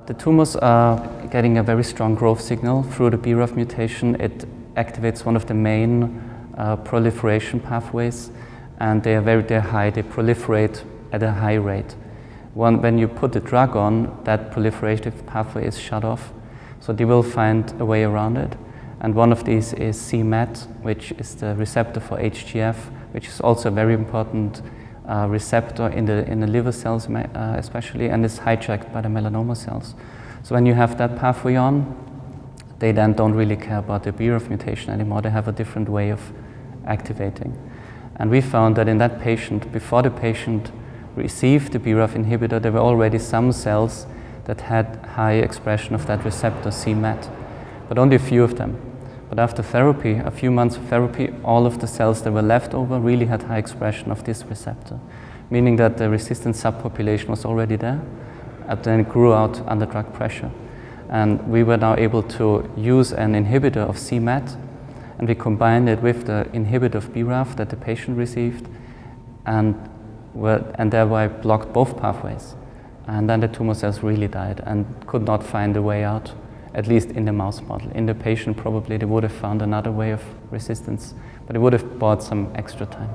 The tumors are getting a very strong growth signal through the BRAF mutation. It activates one of the main proliferation pathways, and they're high. They proliferate at a high rate. When you put the drug on, that proliferative pathway is shut off, so they will find a way around it. And one of these is c-Met, which is the receptor for HGF, which is also a very important receptor in the liver cells especially, and is hijacked by the melanoma cells. So when you have that pathway on, they then don't really care about the BRAF mutation anymore. They have a different way of activating. And we found that in that patient, before the patient received the BRAF inhibitor, there were already some cells that had high expression of that receptor c-Met, but only a few of them. But after therapy, a few months of therapy, all of the cells that were left over really had high expression of this receptor, meaning that the resistant subpopulation was already there, and then it grew out under drug pressure. And we were now able to use an inhibitor of c-Met, and we combined it with the inhibitor of BRAF that the patient received, and thereby blocked both pathways. And then the tumor cells really died and could not find a way out, at least in the mouse model. In the patient, probably they would have found another way of resistance, but it would have bought some extra time.